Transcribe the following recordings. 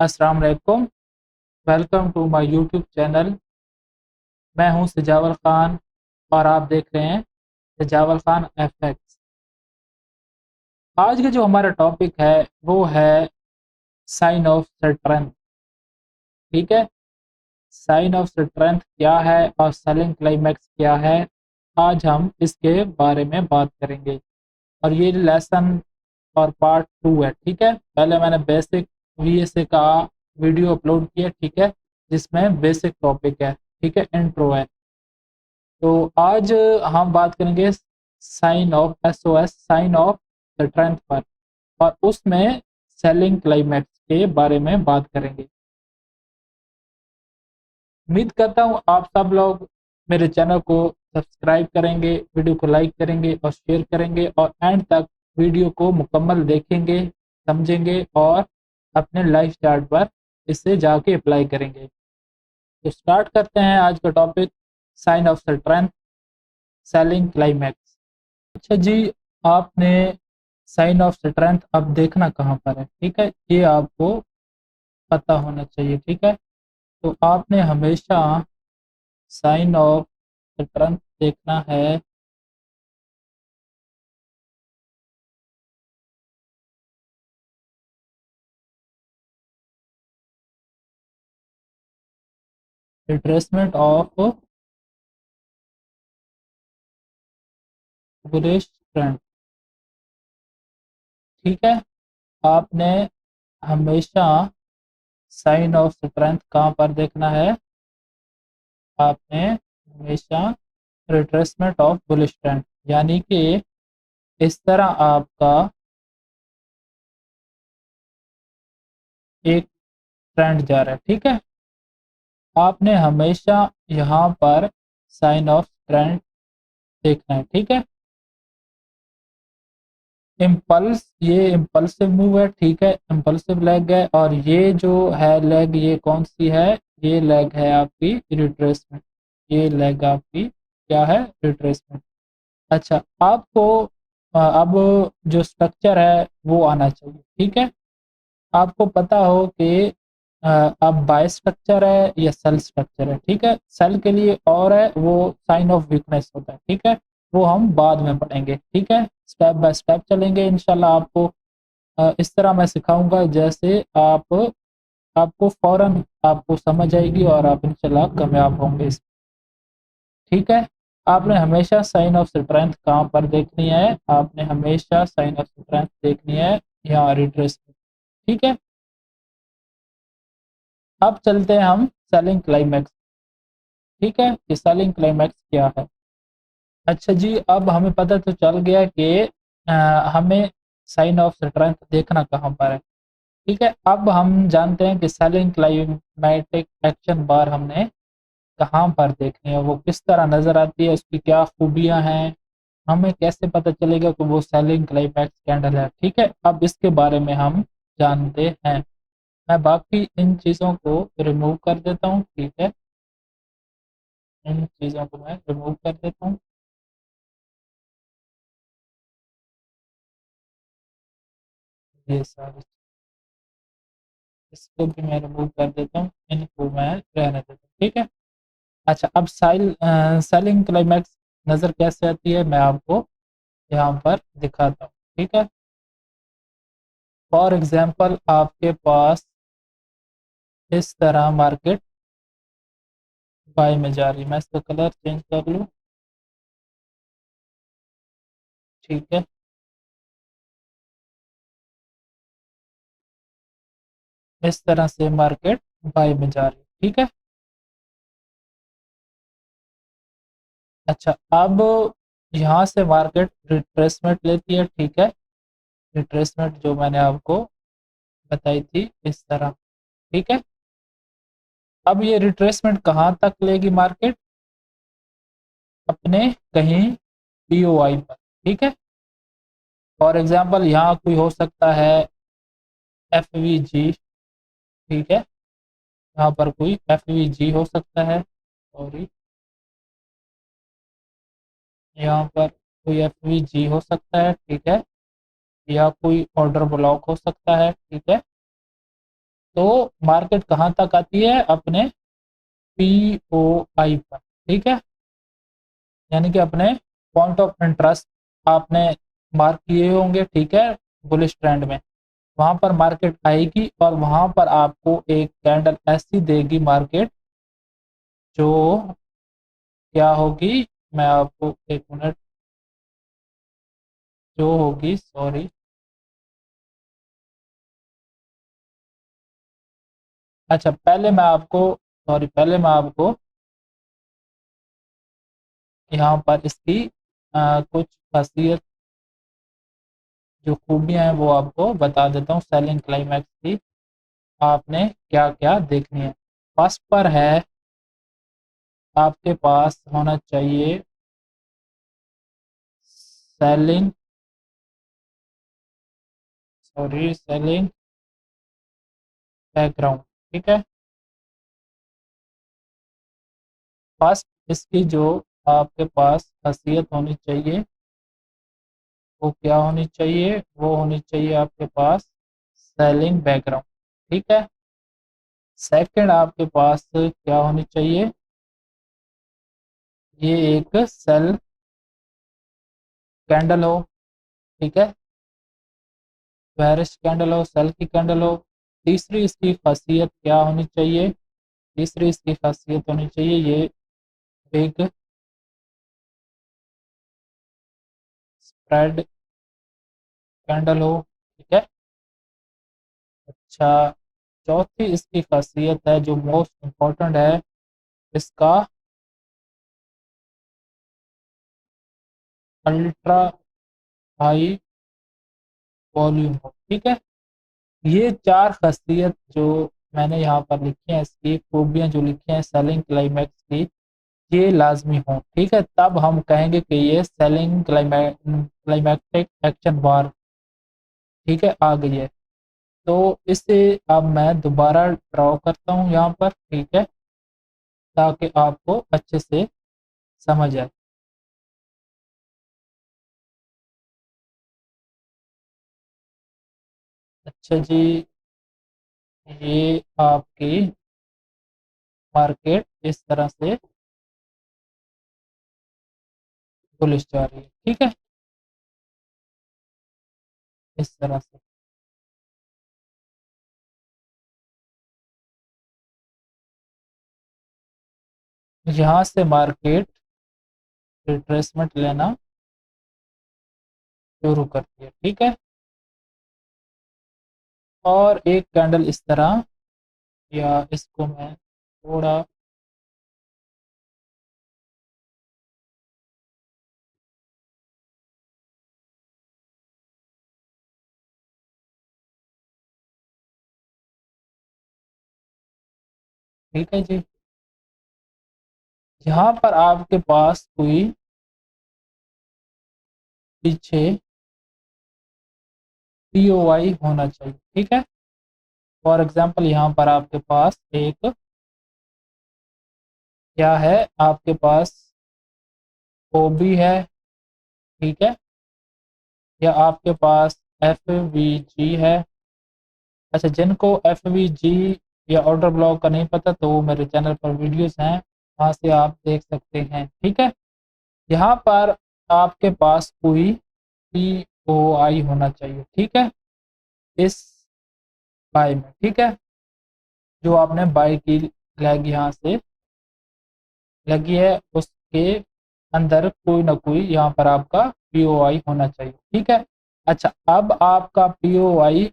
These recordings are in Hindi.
अस्सलाम वालेकुम। Welcome to my YouTube channel. मैं हूं सजावल खान और आप देख रहे हैं सजावल खान एफएक्स। आज का जो हमारा टॉपिक है वो है साइन ऑफ स्ट्रेंथ। ठीक है, साइन ऑफ स्ट्रेंथ क्या है और सेलिंग क्लाइमैक्स क्या है, आज हम इसके बारे में बात करेंगे। और ये लेसन और पार्ट 2 है। ठीक है, पहले मैंने बेसिक वीएसए का वीडियो अपलोड किया, ठीक है, जिसमें बेसिक टॉपिक है, ठीक है, इंट्रो है। तो आज हम बात करेंगे sign of SOS, sign of strength पर, और उसमें सेलिंग क्लाइमैक्स के बारे में बात करेंगे। उम्मीद करता हूँ आप सब लोग मेरे चैनल को सब्सक्राइब करेंगे, वीडियो को लाइक करेंगे और शेयर करेंगे, और एंड तक वीडियो को मुकम्मल देखेंगे, समझेंगे और अपने लाइफ चार्ट पर इसे जाके अप्लाई करेंगे। तो स्टार्ट करते हैं आज का topic, sign of strength, selling climax. अच्छा जी, आपने साइन ऑफ स्ट्रेंथ अब देखना कहाँ पर है, ठीक है, ये आपको पता होना चाहिए। ठीक है, तो आपने हमेशा साइन ऑफ स्ट्रेंथ देखना है रिट्रेसमेंट ऑफ बुलिश ट्रेंड। ठीक है, आपने हमेशा साइन ऑफ स्ट्रेंथ कहाँ पर देखना है, आपने हमेशा रिट्रेसमेंट ऑफ बुलिश ट्रेंड, यानी कि इस तरह आपका एक ट्रेंड जा रहा है। ठीक है, आपने हमेशा यहाँ पर साइन ऑफ ट्रेंड देखना है। ठीक है, इम्पल्स, ये इम्पल्सिव मूव है, ठीक है, इम्पल्सिव लेग है, और ये जो है लेग, ये कौन सी है, ये लेग है आपकी रिट्रेसमेंट। ये लेग आपकी क्या है, रिट्रेसमेंट। अच्छा, आपको अब जो स्ट्रक्चर है वो आना चाहिए। ठीक है, आपको पता हो कि अब बाय स्ट्रक्चर है या सेल स्ट्रक्चर है। ठीक है, सेल के लिए और है, वो साइन ऑफ वीकनेस होता है। ठीक है, वो हम बाद में पढ़ेंगे। ठीक है, स्टेप बाय स्टेप चलेंगे इंशाल्लाह। आपको इस तरह मैं सिखाऊंगा जैसे आपको फौरन आपको समझ आएगी और आप इंशाल्लाह कामयाब होंगे इस। ठीक है, आपने हमेशा साइन ऑफ स्ट्रेंथ कहाँ पर देखनी है, आपने हमेशा साइन ऑफ स्ट्रेंथ देखनी है यहाँ रिट्रेस में। ठीक है, अब चलते हैं हम सेलिंग क्लाइमैक्स। ठीक है, कि सेलिंग क्लाइमैक्स क्या है। अच्छा जी, अब हमें पता तो चल गया कि हमें साइन ऑफ स्ट्रेंथ देखना कहाँ पर है। ठीक है, अब हम जानते हैं कि सेलिंग क्लाइमैटिक एक्शन बार हमने कहाँ पर देखनी है, वो किस तरह नजर आती है, उसकी क्या खूबियां हैं, हमें कैसे पता चलेगा कि वो सेलिंग क्लाइमैक्स कैंडल है। ठीक है, अब इसके बारे में हम जानते हैं। मैं बाकी इन चीज़ों को रिमूव कर देता हूँ। ठीक है, इन चीज़ों को मैं रिमूव कर देता हूँ। ये सारी, इसको भी मैं रिमूव कर देता हूँ, इनको मैं रहने देता हूँ। ठीक है, अच्छा, अब सेलिंग क्लाइमैक्स नज़र कैसे आती है मैं आपको यहाँ पर दिखाता हूँ। ठीक है, फॉर एग्जांपल आपके पास इस तरह मार्केट बाय में जा रही है, मैं इसका कलर चेंज कर लूँ। ठीक है, इस तरह से मार्केट बाय में जा रही है। ठीक है, अच्छा, अब यहाँ से मार्केट रिट्रेसमेंट लेती है। ठीक है, रिट्रेसमेंट जो मैंने आपको बताई थी इस तरह। ठीक है, अब ये रिट्रेसमेंट कहाँ तक लेगी मार्केट, अपने कहीं पीओआई पर। ठीक है, फॉर एग्जांपल यहाँ कोई हो सकता है एफवीजी। ठीक है, यहाँ पर कोई एफवीजी हो सकता है, सॉरी, यहाँ पर कोई एफवीजी हो सकता है। ठीक है, या कोई ऑर्डर ब्लॉक हो सकता है। ठीक है, तो मार्केट कहाँ तक आती है? अपने POI पर, ठीक है, यानी कि अपने पॉइंट ऑफ इंटरेस्ट आपने मार्क किए होंगे, ठीक है, बुलिश ट्रेंड में, वहां पर मार्केट आएगी और वहां पर आपको एक कैंडल ऐसी देगी मार्केट, जो क्या होगी, मैं आपको एक मिनट, जो होगी, सॉरी, अच्छा पहले मैं आपको यहाँ पर इसकी कुछ खासियत, जो खूबियाँ हैं वो आपको बता देता हूँ सेलिंग क्लाइमैक्स की, आपने क्या क्या देखनी है। फर्स्ट पर है, आपके पास होना चाहिए सेलिंग, सॉरी, सेलिंग बैकग्राउंड, ठीक है। फर्स्ट इसकी जो आपके पास खासियत होनी चाहिए वो क्या होनी चाहिए, वो होनी चाहिए आपके पास सेलिंग बैकग्राउंड, ठीक है। सेकंड आपके पास क्या होनी चाहिए, ये एक सेल कैंडल हो, ठीक है, बेरिश कैंडल हो, सेल की कैंडल हो। तीसरी इसकी खासियत क्या होनी चाहिए, तीसरी इसकी खासियत होनी चाहिए ये बिग स्प्रेड कैंडल हो, ठीक है। अच्छा, चौथी इसकी खासियत है जो मोस्ट इम्पोर्टेंट है, इसका अल्ट्रा हाई वॉल्यूम हो, ठीक है। ये चार खासियत जो मैंने यहाँ पर लिखी हैं, इसकी खूबियाँ जो लिखी हैं सेलिंग क्लाइमैक्स की, ये लाजमी हो, ठीक है, तब हम कहेंगे कि ये सेलिंग क्लाइमैक्टिक एक्शन बार, ठीक है, आ गई है। तो इसे अब मैं दोबारा ड्रॉ करता हूँ यहाँ पर, ठीक है, ताकि आपको अच्छे से समझ आए। अच्छा जी, ये आपकी मार्केट इस तरह से बुलिश जा रही है, ठीक है, इस तरह से। यहाँ से मार्केट रिट्रेसमेंट लेना शुरू करती है, ठीक है, और एक कैंडल इस तरह, या इसको मैं थोड़ा, ठीक है जी, यहाँ पर आपके पास कोई पीछे POI होना चाहिए, ठीक है। फॉर एग्जांपल यहाँ पर आपके पास एक क्या है, आपके पास OB है, ठीक है, या आपके पास FVG है। अच्छा, जिनको FVG या ऑर्डर ब्लॉक का नहीं पता तो वो मेरे चैनल पर वीडियोस हैं, वहाँ से आप देख सकते हैं, ठीक है। यहाँ पर आपके पास कोई POI होना चाहिए, ठीक है, इस बाय में, ठीक है, जो आपने बाय की लैग यहाँ से लगी है उसके अंदर कोई ना कोई यहाँ पर आपका POI होना चाहिए, ठीक है। अच्छा, अब आपका POI,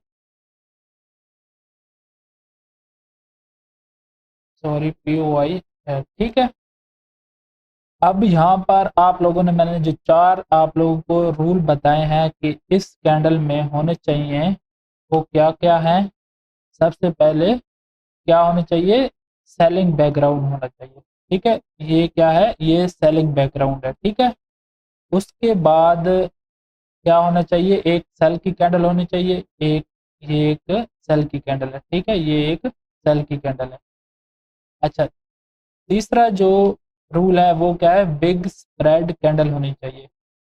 सॉरी, POI है, ठीक है। अब यहाँ पर आप लोगों ने, मैंने जो चार आप लोगों को रूल बताए हैं कि इस कैंडल में होने चाहिए, वो क्या क्या है? सबसे पहले क्या होना चाहिए, सेलिंग बैकग्राउंड होना चाहिए, ठीक है, ये क्या है, ये सेलिंग बैकग्राउंड है, ठीक है। उसके बाद क्या होना चाहिए, एक सेल की कैंडल होनी चाहिए, एक, ये एक सेल की कैंडल है, ठीक है, ये एक सेल की कैंडल है। अच्छा, तीसरा जो रूल है वो क्या है, बिग स्प्रेड कैंडल होनी चाहिए,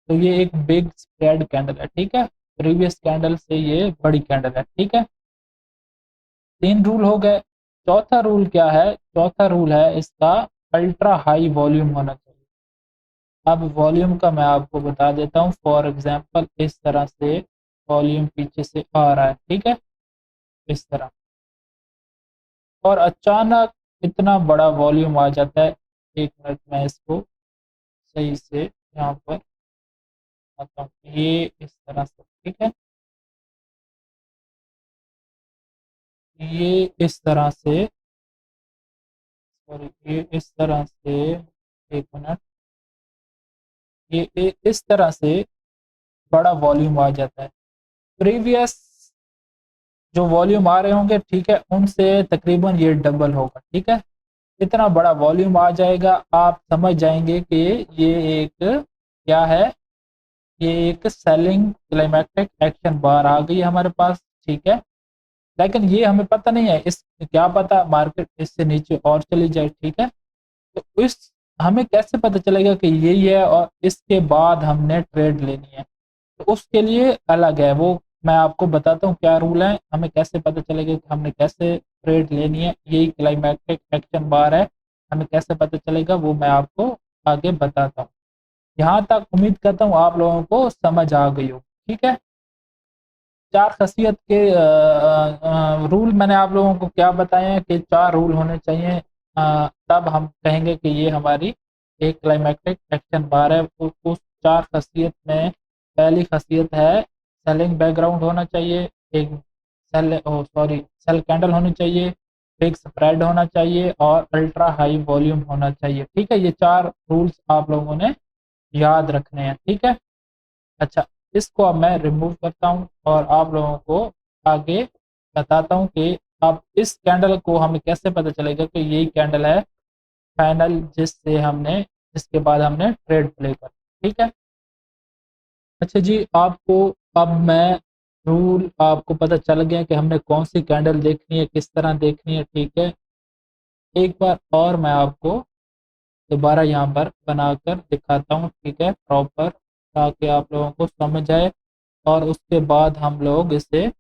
तो ये एक बिग स्प्रेड कैंडल है, ठीक है, प्रीवियस कैंडल से ये बड़ी कैंडल है, ठीक है। 3 रूल हो गए। चौथा रूल क्या है? चौथा रूल है इसका अल्ट्रा हाई वॉल्यूम होना चाहिए। अब वॉल्यूम का मैं आपको बता देता हूँ। फॉर एग्जांपल इस तरह से वॉल्यूम पीछे से आ रहा है, ठीक है, इस तरह, और अचानक इतना बड़ा वॉल्यूम आ जाता है। 1 मिनट में इसको सही से यहाँ पर आता हूँ, ये इस तरह से, ठीक है, ये इस तरह से, सॉरी, ये इस तरह से, 1 मिनट, ये इस तरह से बड़ा वॉल्यूम आ जाता है। प्रीवियस जो वॉल्यूम आ रहे होंगे, ठीक है, उनसे तकरीबन ये डबल होगा, ठीक है। इतना बड़ा वॉल्यूम आ जाएगा, आप समझ जाएंगे कि ये एक क्या है, ये एक सेलिंग क्लाइमैक्टिक एक्शन बार आ गई है हमारे पास, ठीक है। लेकिन ये हमें पता नहीं है, इस क्या पता मार्केट इससे नीचे और चली जाए, ठीक है। तो इस हमें कैसे पता चलेगा कि यही है और इसके बाद हमने ट्रेड लेनी है? तो उसके लिए अलग है वो, मैं आपको बताता हूँ क्या रूल है, हमें कैसे पता चलेगा कि हमने कैसे ट्रेड लेनी है। यही क्लाइमैक्टिक एक्शन बार है, हमें कैसे पता चलेगा वो मैं आपको आगे बताता हूँ। यहाँ तक उम्मीद करता हूँ आप लोगों को समझ आ गई हो, ठीक है। 4 खसियत के रूल मैंने आप लोगों को क्या बताए हैं कि 4 रूल होने चाहिए, तब हम कहेंगे कि ये हमारी एक क्लाइमैक्टिक एक्शन बार है। उस 4 खसियत में पहली खसियत है सेलिंग बैकग्राउंड होना चाहिए, एक सेल कैंडल होनी चाहिए, फिक्स स्प्रेड होना चाहिए और अल्ट्रा हाई वॉल्यूम होना चाहिए, ठीक है। ये 4 रूल्स आप लोगों ने याद रखने हैं, ठीक है। अच्छा, इसको अब मैं रिमूव करता हूँ और आप लोगों को आगे बताता हूँ कि अब इस कैंडल को हमें कैसे पता चलेगा कि यही कैंडल है फाइनल जिसके बाद हमने ट्रेड प्ले कर, ठीक है। अच्छा जी, आपको अब मैं रूल आपको पता चल गया कि हमने कौन सी कैंडल देखनी है, किस तरह देखनी है, ठीक है। एक बार और मैं आपको दोबारा यहाँ पर बनाकर दिखाता हूँ, ठीक है, प्रॉपर, ताकि आप लोगों को समझ आए। और उसके बाद हम लोग इसे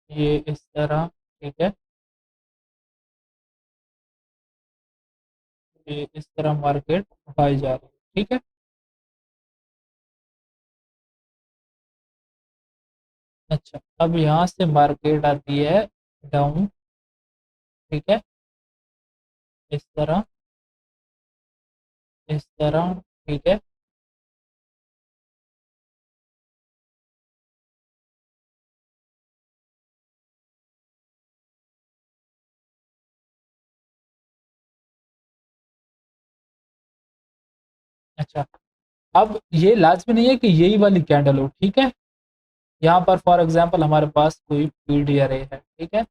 ये इस तरह, ठीक है, ये इस तरह मार्केट उठाई जा रही है, ठीक है। अच्छा, अब यहाँ से मार्केट आती है डाउन, ठीक है, इस तरह, इस तरह, ठीक है। अच्छा, अब ये लाजमी नहीं है कि यही वाली कैंडल हो, ठीक है। यहाँ पर फॉर एग्जांपल हमारे पास कोई पीडी अरे है, ठीक है।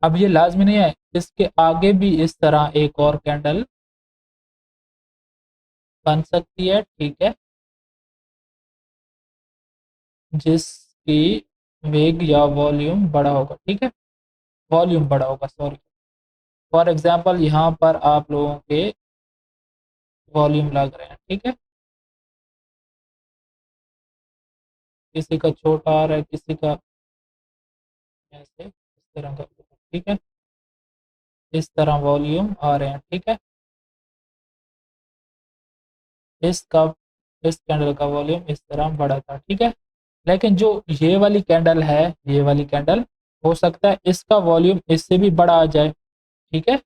अब ये लाजमी नहीं है, इसके आगे भी इस तरह एक और कैंडल बन सकती है, ठीक है, जिसकी वेग या वॉल्यूम बड़ा होगा, ठीक है, वॉल्यूम बड़ा होगा, सॉरी। फॉर एग्जांपल यहाँ पर आप लोगों के वॉल्यूम लग रहे हैं, ठीक है, किसी का छोटा आ रहा है, किसी का ऐसे इस तरह का, ठीक है, इस तरह वॉल्यूम आ रहे हैं, ठीक है। इसका इस कैंडल का वॉल्यूम इस तरह बड़ा था, ठीक है। लेकिन जो ये वाली कैंडल है, ये वाली कैंडल, हो सकता है इसका वॉल्यूम इससे भी बड़ा आ जाए, ठीक है,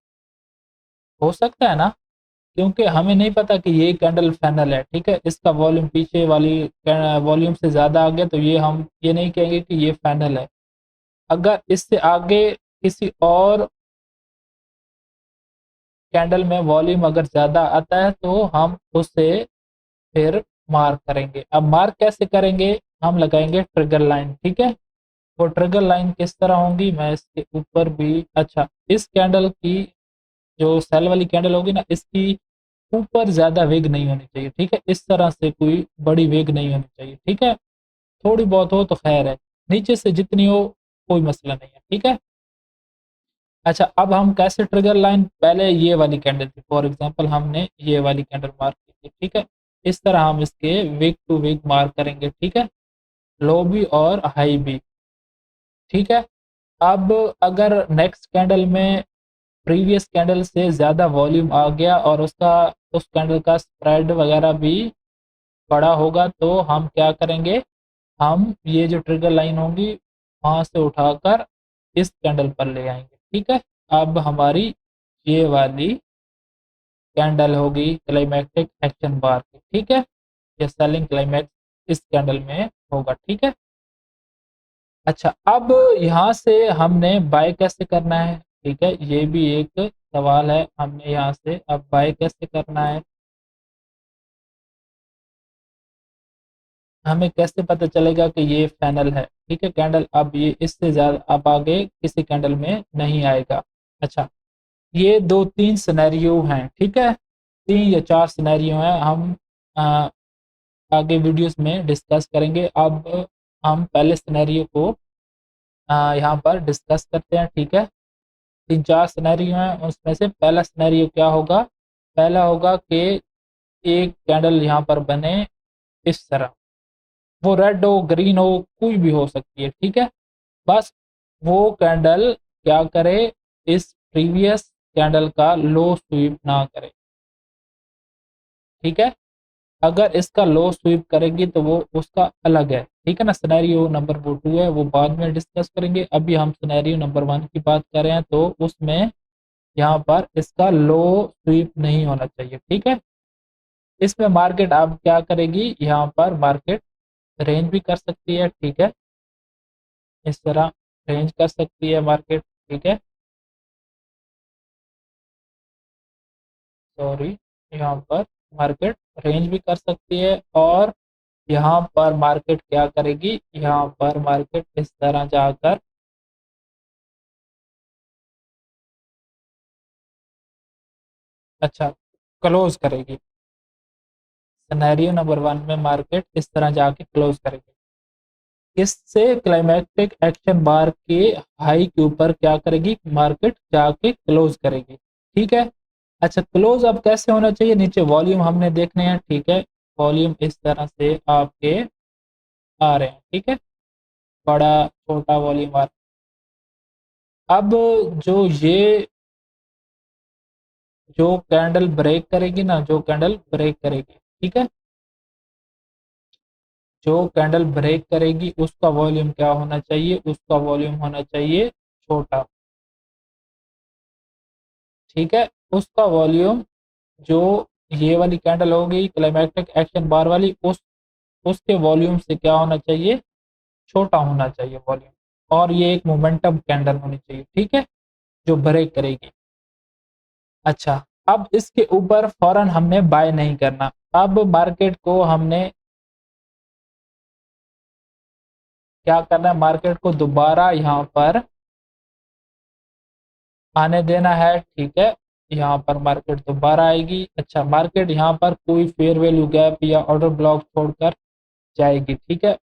हो सकता है ना, क्योंकि हमें नहीं पता कि ये कैंडल फाइनल है, ठीक है। इसका वॉल्यूम पीछे वाली वॉल्यूम से ज़्यादा आ गया तो ये हम ये नहीं कहेंगे कि ये फाइनल है। अगर इससे आगे किसी और कैंडल में वॉल्यूम अगर ज़्यादा आता है तो हम उसे फिर मार्क करेंगे। अब मार्क कैसे करेंगे? हम लगाएंगे ट्रिगर लाइन, ठीक है। वो ट्रिगर लाइन किस तरह होंगी, मैं इसके ऊपर भी, अच्छा, इस कैंडल की जो सेल वाली कैंडल होगी ना, इसकी ऊपर ज़्यादा वेग नहीं होनी चाहिए, ठीक है। इस तरह से कोई बड़ी वेग नहीं होनी चाहिए, ठीक है। थोड़ी बहुत हो तो खैर है, नीचे से जितनी हो कोई मसला नहीं है, ठीक है। अच्छा, अब हम कैसे ट्रिगर लाइन, पहले ये वाली कैंडल थी, फॉर एग्जांपल हमने ये वाली कैंडल मार्क की थी, ठीक है। इस तरह हम इसके वेग टू वेग मार्क करेंगे, ठीक है। लो भी और हाई भी, ठीक है। अब अगर नेक्स्ट कैंडल में प्रीवियस कैंडल से ज़्यादा वॉल्यूम आ गया और उस कैंडल का स्प्रेड वगैरह भी बड़ा होगा, तो हम क्या करेंगे, हम ये जो ट्रिगर लाइन होगी वहाँ से उठाकर इस कैंडल पर ले आएंगे, ठीक है। अब हमारी ये वाली कैंडल होगी क्लाइमैक्टिक एक्शन बार की, ठीक है। ये सेलिंग क्लाइमैक्स इस कैंडल में होगा, ठीक है। अच्छा, अब यहाँ से हमने बाय कैसे करना है, ठीक है, ये भी एक सवाल है। हमने यहाँ से अब बाय कैसे करना है, हमें कैसे पता चलेगा कि ये फैनल है, ठीक है, कैंडल अब ये इससे ज़्यादा अब आगे किसी कैंडल में नहीं आएगा। अच्छा, ये दो तीन सिनेरियो हैं, ठीक है, तीन या चार सिनेरियो हैं, हम आ, आगे वीडियोस में डिस्कस करेंगे। अब हम पहले सिनेरियो को यहाँ पर डिस्कस करते हैं, ठीक है। तीन चार सिनेरियो हैं, उसमें से पहला सिनेरियो क्या होगा, पहला होगा कि एक कैंडल यहाँ पर बने इस तरह, वो रेड हो ग्रीन हो कोई भी हो सकती है, ठीक है। बस वो कैंडल क्या करे, इस प्रीवियस कैंडल का लो स्वीप ना करे, ठीक है। अगर इसका लो स्वीप करेगी तो वो उसका अलग है, ठीक है ना। सिनेरियो नंबर वो टू है, वो बाद में डिस्कस करेंगे। अभी हम सिनेरियो नंबर वन की बात कर रहे हैं, तो उसमें यहाँ पर इसका लो स्वीप नहीं होना चाहिए, ठीक है। इसमें मार्केट अब क्या करेगी, यहाँ पर मार्केट रेंज भी कर सकती है, ठीक है, इस तरह रेंज कर सकती है मार्केट, ठीक है, सॉरी, यहाँ पर मार्केट रेंज भी कर सकती है। और यहाँ पर मार्केट क्या करेगी, यहाँ पर मार्केट इस तरह जाकर अच्छा क्लोज करेगी। सिनेरियो नंबर वन में मार्केट इस तरह जाके क्लोज करेगी, इससे क्लाइमैक्टिक एक्शन बार के हाई के ऊपर क्या करेगी, मार्केट जाके क्लोज करेगी, ठीक है। अच्छा, क्लोज अब कैसे होना चाहिए, नीचे वॉल्यूम हमने देखने हैं, ठीक है, वॉल्यूम इस तरह से आपके आ रहे हैं, ठीक है, बड़ा छोटा वॉल्यूम आ रहा है। अब जो ये जो कैंडल ब्रेक करेगी ना, जो कैंडल ब्रेक करेगी, ठीक है, जो कैंडल ब्रेक करेगी उसका वॉल्यूम क्या होना चाहिए, उसका वॉल्यूम होना चाहिए छोटा, ठीक है। उसका वॉल्यूम जो ये वाली कैंडल होगी क्लाइमैक्टिक एक्शन बार वाली, उस उसके वॉल्यूम से क्या होना चाहिए, छोटा होना चाहिए वॉल्यूम। और ये एक मोमेंटम कैंडल होनी चाहिए, ठीक है, जो ब्रेक करेगी। अच्छा, अब इसके ऊपर फौरन हमने बाय नहीं करना। अब मार्केट को हमने क्या करना है, मार्केट को दोबारा यहाँ पर आने देना है, ठीक है, यहाँ पर मार्केट दोबारा आएगी। अच्छा, मार्केट यहाँ पर कोई फेयर वैल्यू गैप या ऑर्डर ब्लॉक छोड़कर जाएगी, ठीक है,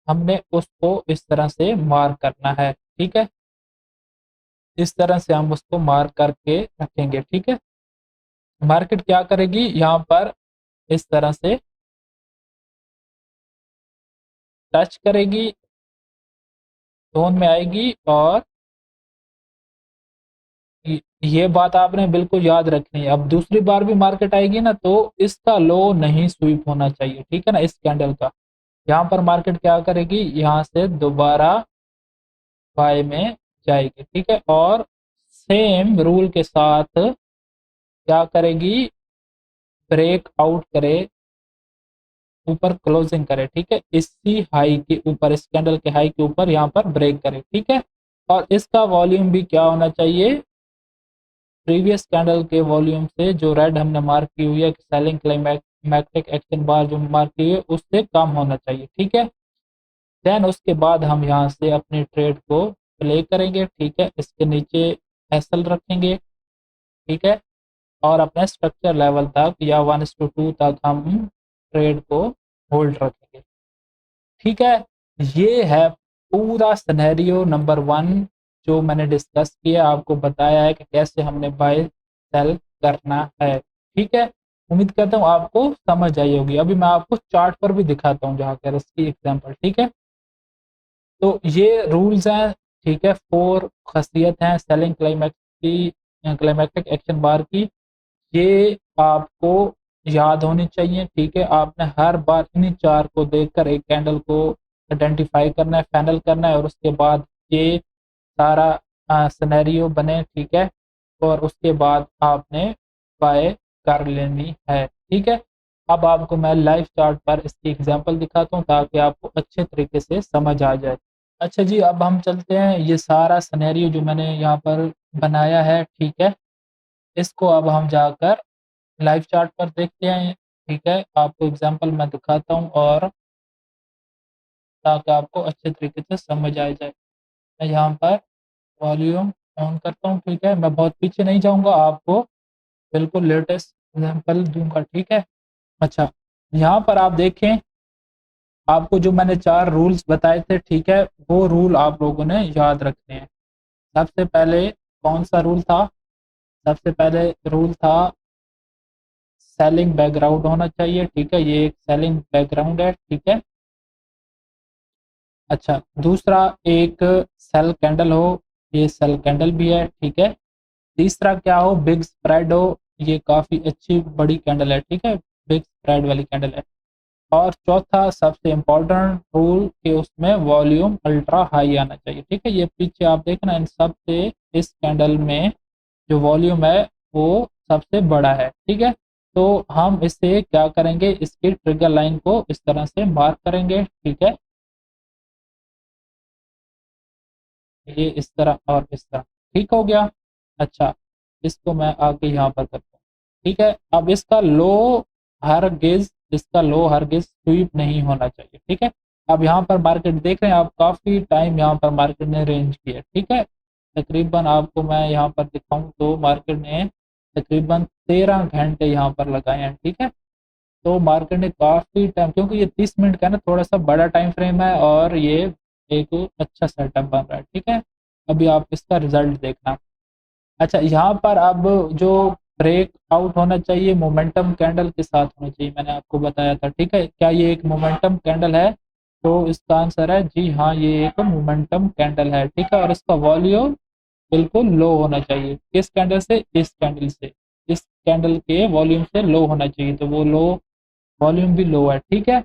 हमने उसको इस तरह से मार्क करना है, ठीक है, इस तरह से हम उसको मार्क करके रखेंगे, ठीक है। मार्केट क्या करेगी, यहाँ पर इस तरह से टच करेगी, जोन में आएगी। और ये बात आपने बिल्कुल याद रखनी है, अब दूसरी बार भी मार्केट आएगी ना, तो इसका लो नहीं स्वीप होना चाहिए, ठीक है ना, इस कैंडल का। यहाँ पर मार्केट क्या करेगी, यहाँ से दोबारा बाय में जाएगी, ठीक है, और सेम रूल के साथ क्या करेगी, ब्रेक आउट करे, ऊपर क्लोजिंग करे, ठीक है, इसी हाई के ऊपर, इस कैंडल के हाई के ऊपर यहाँ पर ब्रेक करे, ठीक है। और इसका वॉल्यूम भी क्या होना चाहिए, प्रीवियस कैंडल के वॉल्यूम से, जो रेड हमने मार्क की हुई है सेलिंग क्लाइमैक्टिक एक्शन बार जो मार्क की हुई है, उससे कम होना चाहिए, ठीक है। देन उसके बाद हम यहाँ से अपनी ट्रेड को प्ले करेंगे, ठीक है, इसके नीचे एसएल रखेंगे, ठीक है, और अपने स्ट्रक्चर लेवल तक या 1:2 तक हम ट्रेड को होल्ड रखेंगे, ठीक है। ये है पूरा सिनेरियो नंबर वन जो मैंने डिस्कस किया, आपको बताया है कि कैसे हमने बाय सेल करना है, ठीक है। उम्मीद करता हूँ आपको समझ आई होगी। अभी मैं आपको चार्ट पर भी दिखाता हूँ जहाँ पर इसकी एग्जांपल, ठीक है। तो ये रूल्स हैं, ठीक है, 4 ख़ासियत हैं सेलिंग क्लाइमैक्टिक एक्शन बार की। ये आपको याद होनी चाहिए, ठीक है। आपने हर बार इन्हीं 4 को देखकर एक कैंडल को आइडेंटिफ़ाई करना है, फाइनल करना है और उसके बाद ये सारा सिनेरियो बने, ठीक है। और उसके बाद आपने बाय कर लेनी है, ठीक है। अब आपको मैं लाइव चार्ट पर इसकी एग्जांपल दिखाता हूँ ताकि आपको अच्छे तरीके से समझ आ जाए। अच्छा जी, अब हम चलते हैं, ये सारा सिनेरियो जो मैंने यहाँ पर बनाया है, ठीक है, इसको अब हम जाकर लाइव चार्ट पर देखते हैं, ठीक है। आपको एग्जांपल मैं दिखाता हूँ और ताकि आपको अच्छे तरीके से समझ आ जाए। मैं यहाँ पर वॉल्यूम ऑन करता हूँ, ठीक है। मैं बहुत पीछे नहीं जाऊँगा, आपको बिल्कुल लेटेस्ट एग्जांपल दूँगा, ठीक है। अच्छा, यहाँ पर आप देखें, आपको जो मैंने 4 रूल्स बताए थे, ठीक है, वो रूल आप लोगों ने याद रखने हैं। सबसे पहले कौन-सा रूल था? सबसे पहले रूल था सेलिंग बैकग्राउंड होना चाहिए, ठीक है, ये एक सेलिंग बैकग्राउंड है, ठीक है। अच्छा, दूसरा एक सेल कैंडल हो, ये सेल कैंडल भी है, ठीक है। तीसरा क्या हो, बिग स्प्रेड हो, ये काफ़ी अच्छी बड़ी कैंडल है, ठीक है, बिग स्प्रेड वाली कैंडल है। और चौथा सबसे इम्पोर्टेंट रूल कि उसमें वॉल्यूम अल्ट्रा हाई आना चाहिए, ठीक है। ये पीछे आप देखना, इन सब से इस कैंडल में जो वॉल्यूम है वो सबसे बड़ा है, ठीक है। तो हम इससे क्या करेंगे, इसकी ट्रिगर लाइन को इस तरह से मार्क करेंगे, ठीक है, ये इस तरह और इस तरह, ठीक हो गया। अच्छा, इसको मैं आगे यहाँ पर करता हूँ, ठीक है। अब इसका लो हरगिज स्वीप नहीं होना चाहिए, ठीक है। अब यहाँ पर मार्केट देख रहे हैं आप, काफ़ी टाइम यहाँ पर मार्केट ने रेंज किया, ठीक है। तकरीबन आपको मैं यहाँ पर दिखाऊँ तो मार्केट ने तकरीबन 13 घंटे यहाँ पर लगाए हैं, ठीक है। तो मार्केट ने काफ़ी टाइम, क्योंकि ये 30 मिनट का ना थोड़ा सा बड़ा टाइम फ्रेम है और ये एक अच्छा सेटअप बन रहा है, ठीक है। अभी आप इसका रिजल्ट देखना। अच्छा, यहाँ पर अब जो ब्रेक आउट होना चाहिए मोमेंटम कैंडल के साथ होना चाहिए, मैंने आपको बताया था, ठीक है। क्या ये एक मोमेंटम कैंडल है? तो इसका आंसर है जी हाँ, ये एक मोमेंटम कैंडल है, ठीक है। और इसका वॉल्यूम बिल्कुल लो होना चाहिए, किस कैंडल से? इस कैंडल से, इस कैंडल के वॉल्यूम से लो होना चाहिए, तो वो लो, वॉल्यूम भी लो है, ठीक है।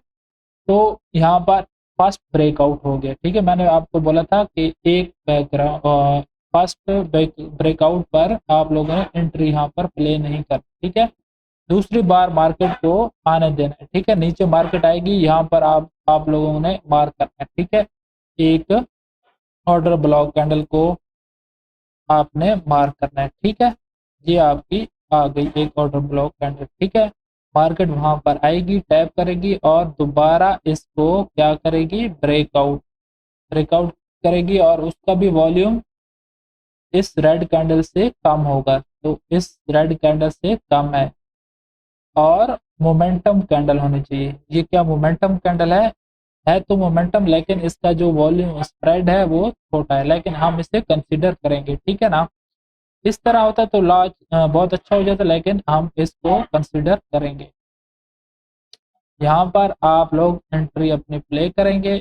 तो यहाँ पर फर्स्ट ब्रेकआउट हो गया, ठीक है। मैंने आपको बोला था कि एक बैकग्राउंड फर्स्ट ब्रेकआउट पर आप लोगों ने एंट्री यहाँ पर प्ले नहीं कर, ठीक है। दूसरी बार मार्केट को आने देना है, ठीक है। नीचे मार्केट आएगी, यहाँ पर आप लोगों ने मार्क करना है, ठीक है। एक ऑर्डर ब्लॉक कैंडल को आपने मार्क करना है, ठीक है। ये आपकी आ गई एक ऑर्डर ब्लॉक कैंडल, ठीक है। मार्केट वहां पर आएगी, टैप करेगी और दोबारा इसको क्या करेगी, ब्रेकआउट करेगी और उसका भी वॉल्यूम इस रेड कैंडल से कम होगा, तो इस रेड कैंडल से कम है और मोमेंटम कैंडल होनी चाहिए। ये क्या मोमेंटम कैंडल है तो मोमेंटम, लेकिन इसका जो वॉल्यूम स्प्रेड है वो छोटा है, लेकिन हम इसे कंसिडर करेंगे, ठीक है ना। इस तरह होता तो लार्ज बहुत अच्छा हो जाता, लेकिन हम इसको कंसिडर करेंगे। यहाँ पर आप लोग एंट्री अपनी प्ले करेंगे,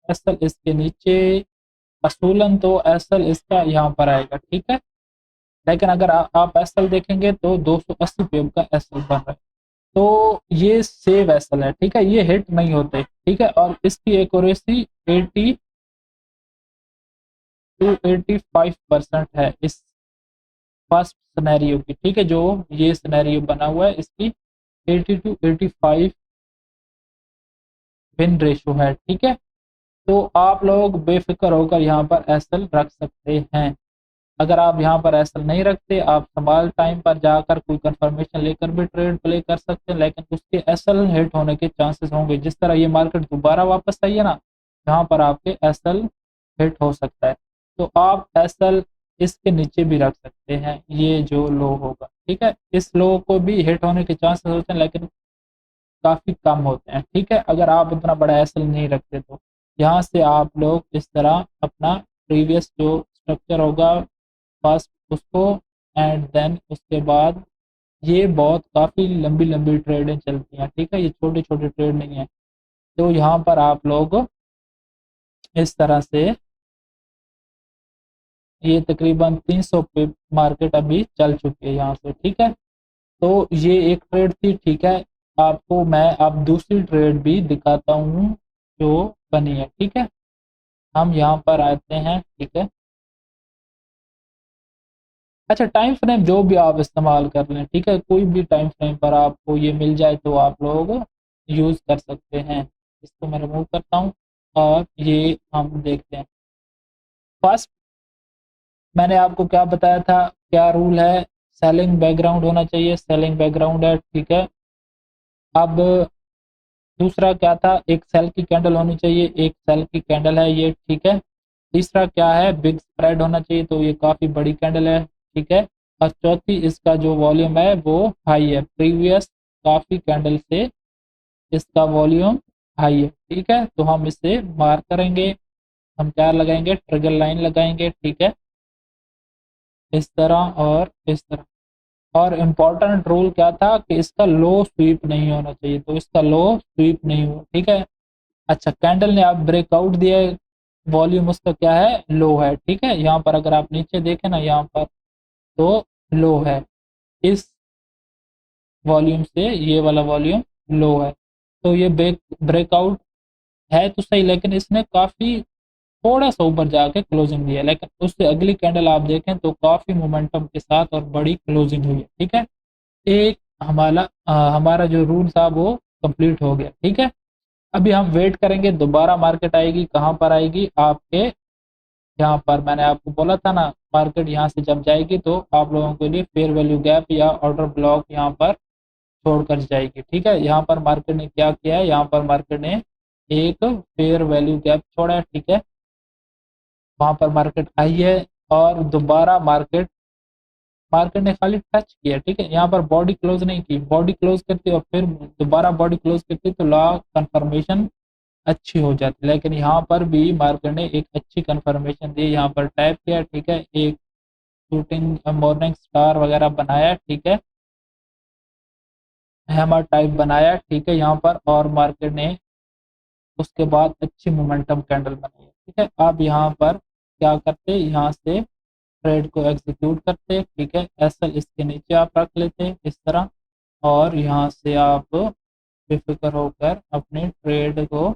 एसएल इसके नीचे, असूलन तो एसएल इसका यहाँ पर आएगा, ठीक है। लेकिन अगर आप एसएल देखेंगे तो 280 पीएम का एसएल बन रहा है, तो ये सेव एसएल है, ठीक है, ये हिट नहीं होते, ठीक है। और इसकी एक्यूरेसी 80 टू 85% है इस फर्स्ट सिनेरियो की, ठीक है। जो ये सिनेरियो बना हुआ है इसकी 80 टू 85 विन रेशो है, ठीक है। तो आप लोग बेफिक्र होकर यहाँ पर एसएल रख सकते हैं। अगर आप यहाँ पर एसएल नहीं रखते, आप स्मॉल टाइम पर जाकर कोई कंफर्मेशन लेकर भी ट्रेड प्ले कर सकते हैं, लेकिन उसके एसएल हिट होने के चांसेस होंगे। जिस तरह ये मार्केट दोबारा वापस आई है ना, यहाँ पर आपके एसएल हिट हो सकता है, तो आप एसएल इसके नीचे भी रख सकते हैं, ये जो लो होगा, ठीक है। इस लो को भी हिट होने के चांसेस होते हैं, लेकिन काफ़ी कम होते हैं, ठीक है। अगर आप उतना बड़ा एसएल नहीं रखते तो यहाँ से आप लोग इस तरह अपना प्रीवियस जो स्ट्रक्चर होगा फर्स्ट उसको, एंड देन उसके बाद ये बहुत काफ़ी लंबी लंबी ट्रेडें चलती हैं, ठीक है, ये छोटे छोटे ट्रेड नहीं है। तो यहाँ पर आप लोग इस तरह से ये तकरीबन 300 पे मार्केट अभी चल चुकी है यहाँ से, ठीक है। तो ये एक ट्रेड थी, ठीक है। आपको मैं अब दूसरी ट्रेड भी दिखाता हूँ जो बनी है, ठीक है। हम यहाँ पर आते हैं, ठीक है। अच्छा, टाइम फ्रेम जो भी आप इस्तेमाल कर लें, ठीक है, कोई भी टाइम फ्रेम पर आपको ये मिल जाए तो आप लोग यूज़ कर सकते हैं। इसको मैं रिमूव करता हूँ और ये हम देखते हैं। फर्स्ट मैंने आपको क्या बताया था, क्या रूल है, सेलिंग बैकग्राउंड होना चाहिए, सेलिंग बैकग्राउंड है, ठीक है। अब दूसरा क्या था, एक सेल की कैंडल होनी चाहिए, एक सेल की कैंडल है ये, ठीक है। तीसरा क्या है, बिग स्प्रेड होना चाहिए, तो ये काफ़ी बड़ी कैंडल है, ठीक है। और चौथी, इसका जो वॉल्यूम है वो हाई है, प्रीवियस काफ़ी कैंडल से इसका वॉल्यूम हाई है, ठीक है। तो हम इसे मार्क करेंगे, हम क्या लगाएंगे, ट्रिगर लाइन लगाएंगे, ठीक है, इस तरह और इस तरह। और इम्पोर्टेंट रूल क्या था कि इसका लो स्वीप नहीं होना चाहिए, तो इसका लो स्वीप नहीं हुआ, ठीक है। अच्छा, कैंडल ने आप ब्रेकआउट दिया, वॉल्यूम उसका क्या है, लो है, ठीक है। यहाँ पर अगर आप नीचे देखें ना, यहाँ पर तो लो है, इस वॉल्यूम से ये वाला वॉल्यूम लो है। तो ये ब्रेकआउट है तो सही, लेकिन इसने काफ़ी थोड़ा सा ऊपर जाके क्लोजिंग दी है, लेकिन उससे अगली कैंडल आप देखें तो काफ़ी मोमेंटम के साथ और बड़ी क्लोजिंग हुई है, ठीक है। एक हमारा जो रूल था वो कंप्लीट हो गया, ठीक है। अभी हम वेट करेंगे, दोबारा मार्केट आएगी, कहाँ पर आएगी, आपके यहाँ पर मैंने आपको बोला था ना, मार्केट यहाँ से जब जाएगी तो आप लोगों के लिए फेयर वैल्यू गैप या ऑर्डर ब्लॉक यहाँ पर छोड़कर जाएगी, ठीक है। यहाँ पर मार्केट ने क्या किया है, यहाँ पर मार्केट ने एक फेयर वैल्यू गैप छोड़ा है, ठीक है। वहाँ पर मार्केट आई है और दोबारा मार्केट मार्केट ने खाली टच किया, ठीक है। यहाँ पर बॉडी क्लोज नहीं की, बॉडी क्लोज करती और फिर दोबारा बॉडी क्लोज करती तो लॉ कंफर्मेशन अच्छी हो जाती, लेकिन यहाँ पर भी मार्केट ने एक अच्छी कंफर्मेशन दी, यहाँ पर टैप किया, ठीक है, एक शूटिंग मॉर्निंग स्टार वगैरह बनाया, ठीक है, हैमर टाइप बनाया, ठीक है, यहाँ पर। और मार्केट ने उसके बाद अच्छी मोमेंटम कैंडल बनाई है, ठीक है। आप यहाँ पर क्या करते, यहाँ से ट्रेड को एग्जीक्यूट करते, ठीक है। एसएल इसके नीचे आप रख लेते इस तरह, और यहाँ से आप बेफिक्र होकर अपने ट्रेड को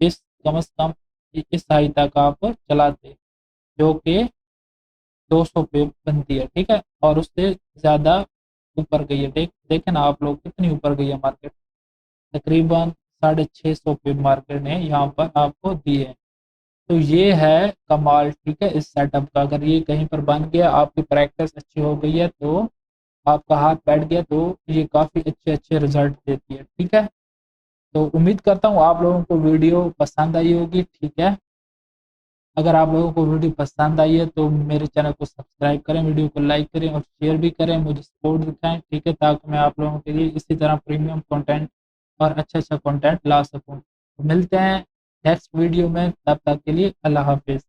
इस कम से कम इस हाई तक आप चलाते, जो कि 200 पे बनती है, ठीक है। और उससे ज़्यादा ऊपर गई है, देखें ना आप लोग कितनी ऊपर गई है मार्केट, तकरीबन 650 पे मार्केट ने यहाँ पर आपको दिए है। तो ये है कमाल, ठीक है, इस सेटअप का। अगर ये कहीं पर बन गया, आपकी प्रैक्टिस अच्छी हो गई है, तो आपका हाथ बैठ गया, तो ये काफ़ी अच्छे अच्छे रिजल्ट देती है, ठीक है। तो उम्मीद करता हूँ आप लोगों को वीडियो पसंद आई होगी, ठीक है। अगर आप लोगों को वीडियो पसंद आई है तो मेरे चैनल को सब्सक्राइब करें, वीडियो को लाइक करें और शेयर भी करें, मुझे सपोर्ट दिखाएं, ठीक है, ताकि मैं आप लोगों के लिए इसी तरह प्रीमियम कंटेंट और अच्छा अच्छा कंटेंट ला सकूं। तो मिलते हैं नेक्स्ट वीडियो में, तब तक के लिए अल्लाह हाफिज़।